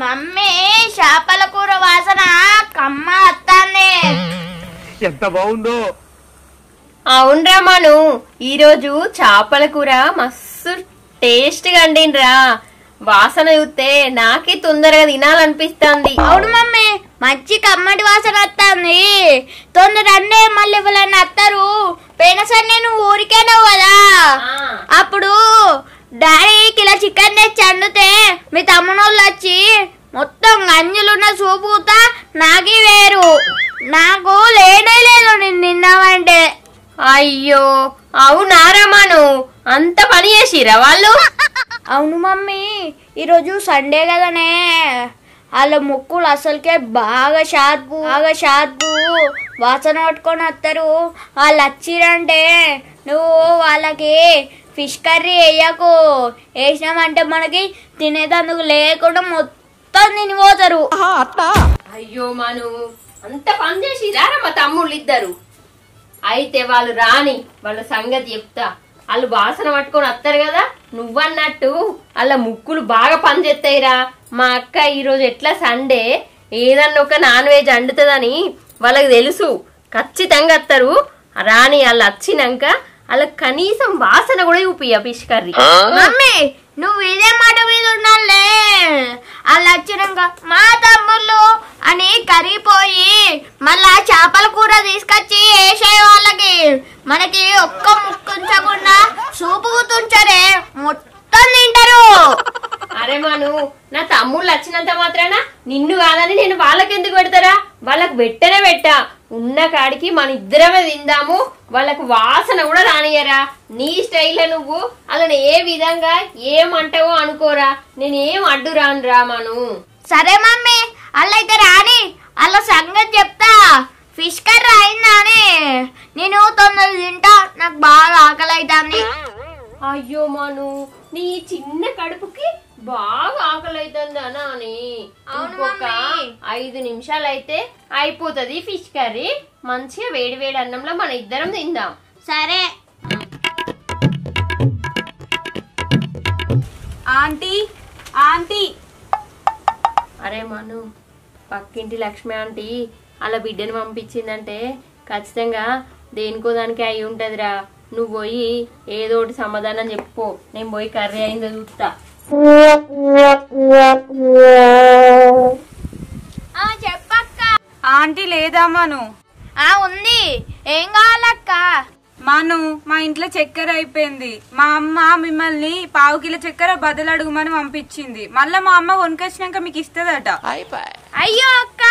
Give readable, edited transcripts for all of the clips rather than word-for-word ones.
Mummy చేపల కూర వాసన కమ్మ అత్తానే ఎంత బాగుందో. అవునరా మను, ఈరోజు చేపల కూర మస్తు టేస్ట్ గా వండినరా. వాసన చూస్తే నాకే తొందరగా తినాలనిపిస్తుంది. అవును మమ్మీ, మంచి కమ్మటి వాసన వస్తుంది. తొందర అంటే మళ్ళీ ఎవరైనా వస్తారు. పోయినసారి నేను ఊరికేనావు కదా, అప్పుడు డాడీ కిలో చికెన్ తెచ్చి వండితే మీ తమ్మునోళ్ళు వచ్చి మొత్తం గంజులున్న సూపుతా నాకి వేరు. నాకు లేనే లేదు నేను తిన్నామంటే. అయ్యో అవునారా మను, అంత పని చేసిరా వాళ్ళు? అవును మమ్మీ, ఈరోజు సండే కదనే, వాళ్ళ ముక్కులు అసలుకే బాగా షార్పు వాసన పట్టుకొని వస్తారు. వాళ్ళు వచ్చిరంటే నువ్వు వాళ్ళకి ఫిష్ కర్రీ వేయకు. వేసినామంటే మనకి తినేదందుకు లేకుండా మొత్తం తినిపోతారు. అయ్యో మను, అంత పని చేసిరా మా తమ్ముళ్ళు ఇద్దరు? అయితే వాళ్ళు రాని, వాళ్ళ సంగతి చెప్తా. వాళ్ళు వాసన పట్టుకొని వస్తారు కదా, నువ్వన్నట్టు వాళ్ళ ముక్కులు బాగా పని చేస్తాయిరా. మా అక్క ఈరోజు ఎట్లా సండే ఏదన్నా ఒక నాన్ వెజ్ వండుతుందని వాళ్ళకి తెలుసు. ఖచ్చితంగా వస్తారు. రాని వాళ్ళు వచ్చినాక వాళ్ళకి కనీసం వాసన కూడా చూపియ్య ఫిష్ కర్రీ. మమ్మీ నువ్వు ఇదే మాట మీద ఉండాలే. వాళ్ళు వచ్చినాక మా తమ్ముళ్ళు అని కరిగిపోయి మళ్ళా చేపల కూర తీసుకొచ్చి వేసే వాళ్ళకి మనకి ఒక్క ముక్కు ఉంచకుండా సూపు తుంచరే మొత్తం తింటారు. అరే మను, నా తమ్ముళ్ళు వచ్చినంత మాత్రాన నిన్ను కాదని నేను వాళ్ళకెందుకు పెడతారా? వాళ్ళకి పెట్టా ఉన్న కాడికి మన ఇద్దరమే తిందాము. వాళ్ళకు వాసన కూడా రానియరా. నీ స్టైల్లో నువ్వు వాళ్ళని ఏ విధంగా ఏమంటావో అనుకోరా. నేనేం అడ్డు రానురా మను. సరే మమ్మీ, వాళ్ళైతే రాని, వాళ్ళ సంగతి చెప్తా. ఫిష్ కర్రీ అయిందా అని నేను తొందర తింటా, నాకు బాగా ఆకలి అవుతుంది. అయ్యో మను, నీ చిన్న కడుపుకి బాగా ఆకలి అవుతుందనా అని. ఇంకొక 5 నిమిషాలు అయితే అయిపోతుంది ఫిష్ కర్రీ. మంచిగా వేడి వేడి అన్నంలో మన ఇద్దరం తిందాం. సరే ఆంటీ ఆంటీ. అరే మను, పక్కింటి లక్ష్మి ఆంటీ అలా బిడ్డను పంపించిందంటే ఖచ్చితంగా దేనికో దానికి అయి ఉంటదిరా. నువ్వు పోయి ఏదో ఒకటి సమాధానం చెప్పుకో. నేను పోయి కర్రీ అయిందో చూస్తా. చెప్పక్క. ఆంటీ లేదా మను? ఉంది, ఏం కావాలక్క? మను, మా ఇంట్లో చక్కెర అయిపోయింది. మా అమ్మ మిమ్మల్ని 1/2 కిలో చక్కెర బదులు అడుగుమని పంపించింది. మళ్ళా మా అమ్మ కొనుకొచ్చినాక మీకు ఇస్తుందట. అయ్యో అక్క,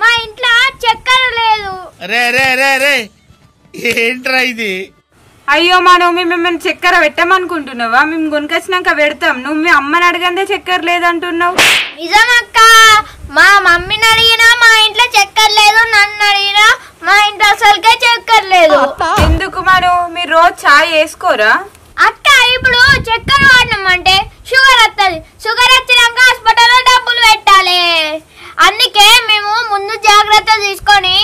మా ఇంట్లో చక్కెర లేదు. ఏంట్రా ఇది? అయ్యో మను, మేము మిమ్మల్ని చక్కెర పెట్టామనుకుంటున్నావా? మేము కొనుకొచ్చినాక పెడతాం. నువ్వు మీ అమ్మని అడగందే చక్కెర లేదంటున్నావు. నిజమక్క, మా మమ్మీని అడిగినా మా ఇంట్లో చక్కెర లేదు, నన్ను అడిగినా మా ఇంట్లో అసలుకే చక్కెర లేదు. ఎందుకు మను, మీరు రోజు చాయ్ వేసుకోరా? అక్క, ఇప్పుడు చక్కెర వాడినామంటే షుగర్ వస్తుంది. షుగర్ వచ్చినాక హాస్పిటల్లో డబ్బులు పెట్టాలి. అందుకే మేము ముందు జాగ్రత్త తీసుకొని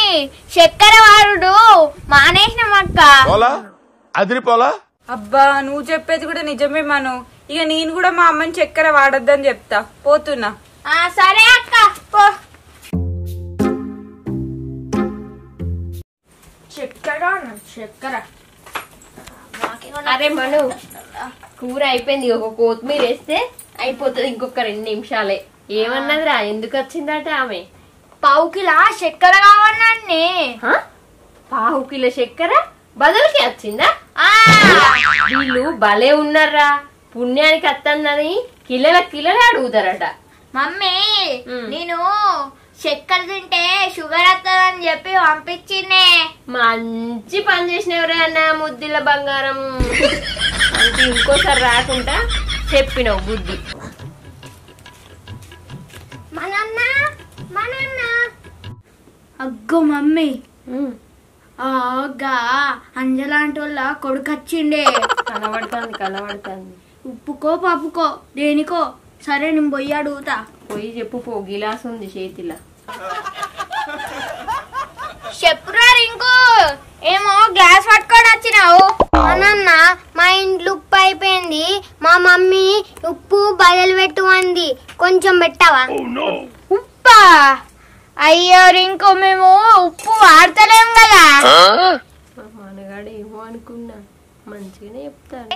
చక్కెర వాడు మానేసినాం అక్క. అదిరిపోలా. అబ్బా, నువ్వు చెప్పేది కూడా నిజమే మను. ఇక నేను కూడా మా అమ్మని చక్కెర వాడొద్దని చెప్తా. పోతున్నా. సరే అక్క, పో. చక్కెర. అరే మను, కూర అయిపోయింది. ఒక కొత్తిమీర వేస్తే అయిపోతుంది. ఇంకొక 2 నిమిషాలే. ఏమన్నదిరా? ఎందుకు వచ్చిందట ఆమె? 1/2 కిలో చక్కెర కావాలండి. 1/2 కిలో చక్కెర బదులుకి వచ్చిందా? వీళ్ళు భలే ఉన్నారా. పుణ్యానికి వస్తుందని కిలోల అడుగుతారట. మమ్మీ, నేను చక్కెర తింటే షుగర్ వస్తుందని చెప్పి పంపించిందే. మంచి పని చేసినవరే అన్న ముద్దుల బంగారం. అంటే ఇంకోసారి రాకుండా చెప్పినావు బుద్ధి. అగ్గో మమ్మీ, అంజలాంటి వాళ్ళ కొడుకు వచ్చిండే. కనబడుతుంది. ఉప్పుకో పప్పుకో దేనికో. సరే నేను పోయి అడుగుతా. పోయి చెప్పు పో. గిలాస్ ఉంది చేతిలో. చెప్పురా రింకు, ఏమో గ్లాస్ పట్టుకొని వచ్చినావు. నాన్న మా ఇంట్లో ఉప్పు అయిపోయింది, మా మమ్మీ ఉప్పు బదులు పెట్టు అంది, కొంచెం పెట్టవా? ఉప్పా? అయ్యో రింకు, మేము ఉప్పు వాడతలేం కదా. మనగాడు ఏమో అనుకున్నా, మంచిగానే చెప్తాడు.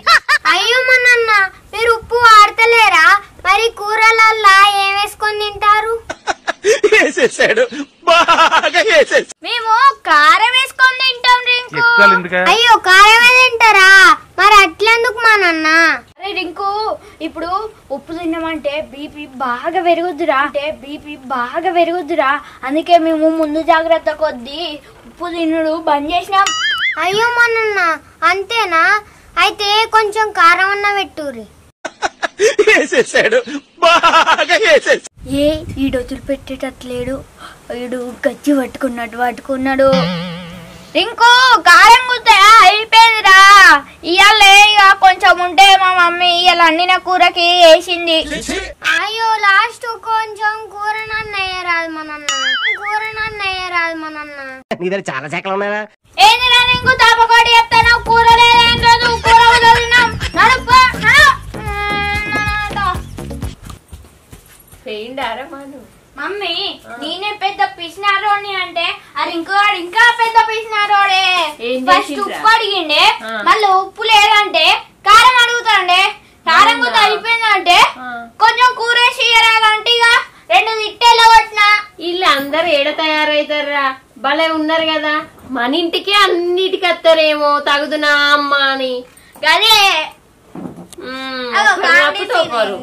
అయ్యో మా నాన్న, మీరు ఉప్పు వాడతలేరా? మరి కూరలల్లా ఏం వేసుకొని తింటారు? మేము కారం వేసుకొని తింటాం రింకు. అయ్యో కారమే తింటారా? మరి అట్లెందుకు మా నాన్న? అరే రింకు, ఇప్పుడు ఉప్పు తిన్నామంటే బీపీ బాగా పెరుగుద్దురా. అందుకే మేము ముందు జాగ్రత్త కొద్దీ ఉప్పు తినడు బంద్ చేసినాం. అయ్యో మా నాన్న, అంతేనా? అయితే కొంచెం కారం అన్న పెట్టుర్రి. ఏ ఈడొచ్చులు పెట్టేటట్లేడు, ఈడు గచ్చి పట్టుకున్నాడు. ఇంకో కారం గుర్తా అయిపోయిందిరా. ఇవాళ ఇక కొంచెం ఉంటే మా మమ్మీ ఇవాళ అన్నిన కూరకి వేసింది. అయ్యో లాస్ట్ కొంచెం కూర నన్నయ్యరాదు మా నాన్న. నీ దగ్గర చాలా శాఖలు ఉన్నాయా? ఏందిరా ఇంకో తాపకోటి చెప్తాను, కూర లేదేం రోజు కూర వదిలినాం. పెయిండారా మాను? మమ్మీ నేనే పెద్ద పిసినారోని అంటే అది ఇంకా పెద్ద పిసినారోడే. ఫస్ట్ ఉప్పు అడిగిండే, మళ్ళీ ఉప్పు లేదంటే కారం అడుగుతాండే. కారం కూడా అయిపోయిందంటే కొంచెం కూర వేసియాలంటే ఇక 2 తిట్టేలా కొట్టినా. వీళ్ళు అందరు ఏడ తయారైతారా? భలే ఉన్నారు కదా, మన ఇంటికి అన్నిటికి వస్తారేమో తగుదునా అమ్మ అని. గదే తోపారు.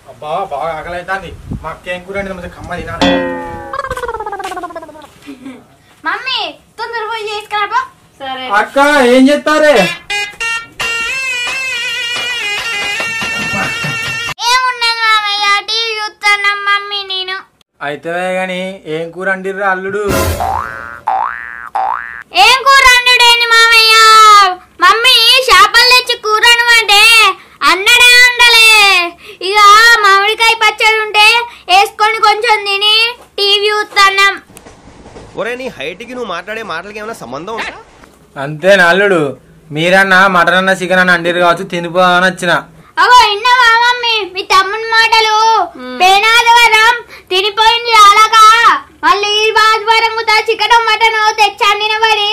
అబ్బా బాగా ఆకలి అవుతుంది. మా అక్కేం కూర మంచి కమ్మ తినాలి. మమ్మీ తొందర పోయి చేసుకురా. సరే అక్క ఏం చేస్తారే? ఏమున్నది మామయ్య, టీవీ చూస్తున్నాం మమ్మీ నేను. అయితే గాని ఏం కూర అండిర్రా అల్లుడు? ఏం కూర అండుడేంది మామయ్య? మమ్మీ చేపలు తెచ్చి కూర అంటే అన్నడే ఉండలే. ఇక మామిడికాయ పచ్చడి ఉంటే వేసుకొని కొంచెం తిని టీవీ చూస్తున్నాం. ఒరే నీ హైట్ కి నువ్వు మాట్లాడే మాటలకి ఏమైనా సంబంధం ఉందా? అంతేనా అల్లుడు? మీరన్నా మటన్ అన్న చికెన్ అన్న అండిరు కావచ్చు, తినిపో అని వచ్చిన. అగో ఇన్నవా మమ్మీ మీ తమ్ముని మాటలు? పేనాదవరం తినిపోయింది అలాగా, మళ్ళీ ఆదివారం కూడా చికెన్ మటన్ తెచ్చాండిన మరి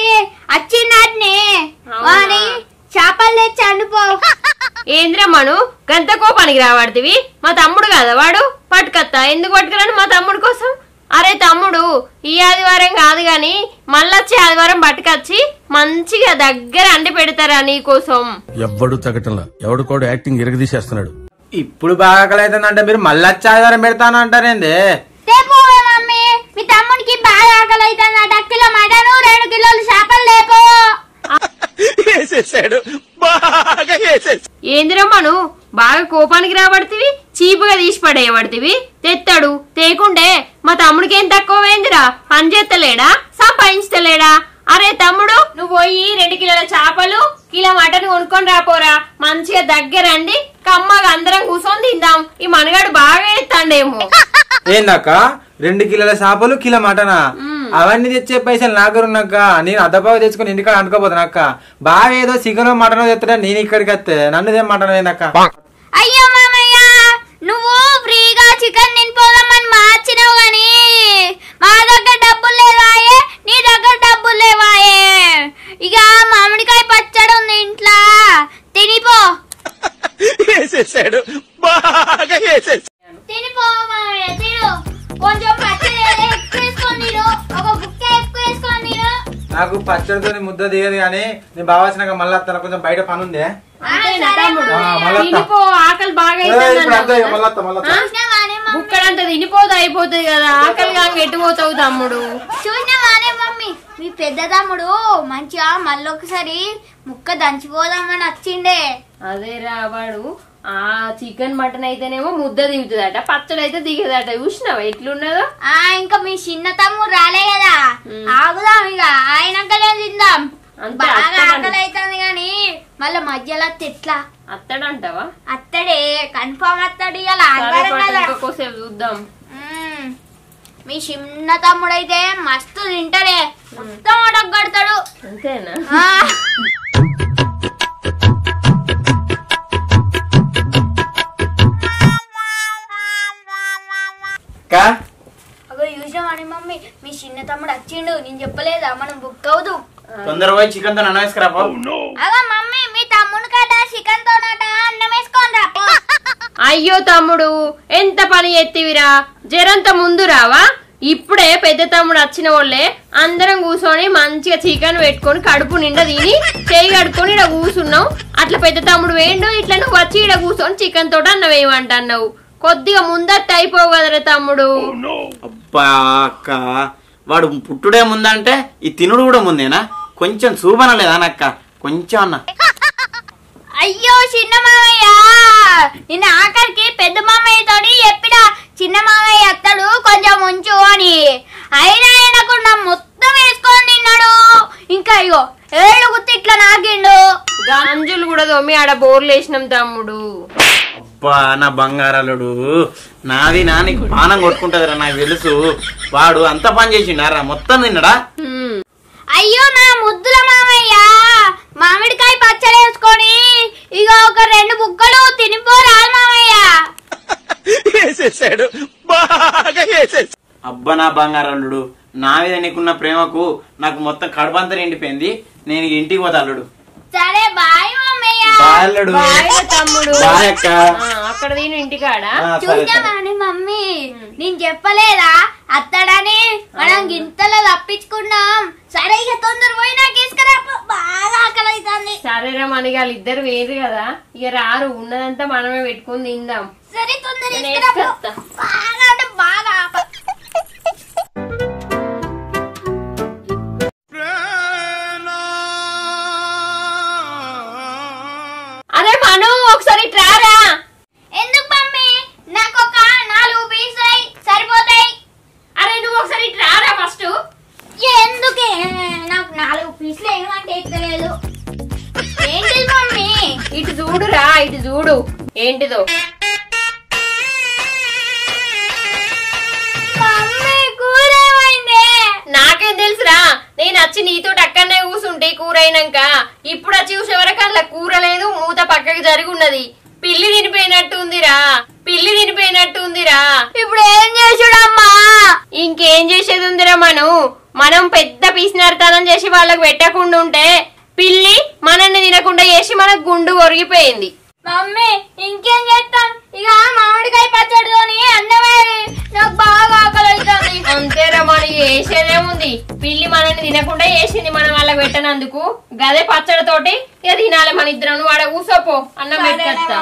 వచ్చిందాటిని వాని చేపలు తెచ్చి అండిపో. ఏంద్రమ్మను గంత కోపానికి రావాడివి? మా తమ్ముడు కదా వాడు, పట్టుకత్తా. ఎందుకు పట్టుకురాను మా తమ్ముడు కోసం? అరే తమ్ముడు, ఈ ఆదివారం కాదు గాని మళ్ళొచ్చే ఆదివారం పట్టుకొచ్చి మంచిగా దగ్గర అండి పెడతారా నీ కోసం? ఎవ్వడు తగ్గటంలా, ఎవడు కూడా యాక్టింగ్ ఇరగదీసేస్తున్నాడు. ఇప్పుడు బాగా ఆకలి అవుతుందంటే మీరు మళ్ళీ వచ్చి ఆదివారం పెడతాను అంటారేంది? లేపో మమ్మీ, మీ తమ్ముడికి బాగా ఆకలి అవుతుంది. 1 కిలో మటన్ 2 కిలోలు చేపలు లేపో. ఏందిరమ్మను బాగా కోపానికి రాబడుతుంది, చీపుగా తీసి పడేయబడుతుంది. తెత్తాడు తేకుండే మా తమ్ముడికి ఏం తక్కువైందిరా? పని చేస్తలేడా? సంపాదించలేడా? అరే తమ్ముడు, నువ్వు పోయి 2 కిలోల చేపలు కిలో మటన్ కొనుక్కొని రాపోరా. మంచిగా దగ్గరండి కమ్మగా అందరం కూర్చొని తిందాం. ఈ మనగాడు బాగా ఎత్తాండేమో. ఏందక్క 2 కిలోల చేపలు కిలో మటనా? అవన్నీ తెచ్చే పైసలు నాకున్నాక నేను అద్దబాగా తెచ్చుకుని ఇంటికాడ అనుకోపోతాను అక్క. బాగా ఏదో చికెన్ మటన్ తెస్తా, నేను ఇక్కడికి వస్తే నన్నుదేం మటన్ ఏందక్క? అయ్యో మామయ్య, నువ్వు ఫ్రీగా చికెన్ తినిపోదామని మార్చినావు గాని మా దగ్గర డబ్బులు లేవాయే, నీ దగ్గర డబ్బులు లేవాయే. ఇక మామిడికాయ పచ్చడి ఉంది ఇంట్లో, తినిపో. తినిపో మామయ్య, తిను. కొంచెం పచ్చడి ఎక్కువ వేసుకొని తిను, ఒక బుక్క ఎక్కువ వేసుకొని తిను. నాకు పచ్చడితో ముద్ద దిగదు గానీ నేను బాగా వచ్చినాక మళ్ళీ తన కొంచెం బయట పని ఉంది. అంతేనా తమ్ముడు? మళ్ళా తినిపో, ఆకలి బాగా బుక్కడంతా తినిపోతే అయిపోతుంది కదా. ఆకలి కాక ఎట్టుపోతావు తమ్ముడు? చూసినావానే మమ్మీ, మీ పెద్ద తమ్ముడు మంచిగా మళ్ళొకసారి ముక్క దంచిపోదామని వచ్చిండే. అదేరా వాడు ఆ చికెన్ మటన్ అయితేనేమో ముద్ద దిగుతుందట, పచ్చడి అయితే దిగదట. చూసినావా ఎట్లున్నదో? ఇంకా మీ చిన్న తమ్ముడు రాలే కదా, ఆగుదాం ఇక ఆయనకనే తిందాం. బాగా ఆకలి అవుతుంది గాని మళ్ళీ మధ్యలో ఎట్లా అత్తడంటావా? అత్తడే, కన్ఫర్మ్ అత్తడు. ఇలా ఇంకోసేపు చూద్దాం. మీ చిన్న తమ్ముడైతే మస్తు తింటాడే, మొత్తం అడగడతాడు. అంతేనా? అగో చూసామని మమ్మీ, మీ చిన్న తమ్ముడు వచ్చిండు, నేను చెప్పలేదా మనం బుక్ అవుదు. తొందరగా పోయి చికెన్ తో అన్నం వేసుకురాపో. అగో మమ్మీ, మీ తమ్ముడు కదా చికెన్ తో అన్నం వేసుకొని రాపో. అయ్యో తమ్ముడు, ఎంత పని ఎత్తివిరా, జరంత ముందు రావా? ఇప్పుడే పెద్ద తమ్ముడు వచ్చిన వాళ్ళే అందరం కూర్చొని మంచిగా చికెన్ పెట్టుకొని కడుపు నిండా తిని చేయి కడుక్కొని ఇక్కడ కూర్చున్నావు. అట్లా పెద్ద తమ్ముడు వేయండు, ఇట్లా నువ్వు వచ్చి ఇక్కడ కూర్చొని చికెన్ తోట అన్నం వేయమంటున్నావు. కొద్దిగా ముందట్టు అయిపోవు కదరా తమ్ముడు. అబ్బా అక్క, వాడు పుట్టుడే ముందంటే ఈ తినుడు కూడా ముందేనా? కొంచెం చూపనలేదా అక్క? కొంచెం అన్న. అయ్యో చిన్న మామయ్య, నిన్న ఆఖరికి పెద్ద మామయ్యతో చెప్పిన చిన్న మామయ్య అత్తడు కొంచెం ఉంచు అని. అయినా ఆయనకుండా మొత్తం వేసుకొని తిన్నాడు. ఇంకా అయ్యో 7 గుత్తి ఇట్లా నాకిండు. గంజులు కూడా తోమి ఆడ బోర్లు వేసినాం తమ్ముడు. అబ్బా నా బంగారాలుడు, నాది నీకు పానం కొట్టుకుంటదిరా, నాకు తెలుసు. వాడు అంత పని చేసిండారా, మొత్తం తిన్నాడా? అయ్యో నా ముద్దుల మామయ్య, మామిడికాయ పచ్చడి వేసుకొని ఇక ఒక 2 బుక్కలు తినిపోరాలి మామయ్య. అబ్బా నా బంగారాలుడు, నా మీద నీకున్న ప్రేమకు నాకు మొత్తం కడుపంతా నిండిపోయింది. నేను ఇంటికి పోతా అల్లుడు. సరే బాయ్ మామయ్య. తమ్ముడు అక్కడ దీని ఇంటికాడ చూసామని మమ్మీ, నేను చెప్పలేదా అత్తడని, మనం గింతలో తప్పించుకున్నాం. సరే ఇక తొందర పోయి నాకు తీసుకురా, బాగా ఆకలి అవుతుంది. సరేరా మనగాళ్ళు ఇద్దరు వేరు కదా, ఇక రారు, ఉన్నదంతా మనమే పెట్టుకుని తిందాం. సరే తొందర తీసుకురా, బాగా అంటే బాగా అరే మను, ఒకసారి ట్రారా. ఎందుకు మమ్మీ? నాకు ఒక 4 పీసులు సరిపోతాయి. అరే నువ్వు ఒకసారి ట్రారా ఫస్ట్. ఎందుకే నాకు 4 పీసులు ఏమంటే ఎక్కలేదు. ఏంటి మమ్మీ? ఇటు చూడురా, ఇటు చూడు ఏంటిదో. మమ్మీ కూర ఏమైంది? నాకేం తెలుసురా, నేను వచ్చి నీతో అక్కడనే కూర్చుంటే కూర అయినాక ఇప్పుడు వచ్చి చూసేవరకు అలా కూర లేదు, మూత పక్కకి జరిగి ఉన్నది. పిల్లి తినిపోయినట్టుందిరా, పిల్లి తినిపోయినట్టుందిరా. ఇప్పుడు ఏం చేసుడమ్మా? ఇంకేం చేసేది ఉందిరా, మనం పెద్ద పీసినర్తనం చేసి వాళ్ళకి పెట్టకుండా ఉంటే పిల్లి మనల్ని తినకుండా చేసి మనకు గుండు ఒరిగిపోయింది. మమ్మీ ఇంకేం చేస్తాం, ఇక మామిడికాయ పచ్చడితోని అన్నమే, నాకు బాగా ఆకలి అవుతుంది. అంతేరా, మనం చేసేదేముంది, పిల్లి మనల్ని తినకుండా చేసింది మనం వాళ్ళకి పెట్టనందుకు. గదే పచ్చడితోటి ఇక తినాలి మన ఇద్దరం. నువ్వు ఆడ కూసోపో, అన్నం పెట్టుకొస్తా.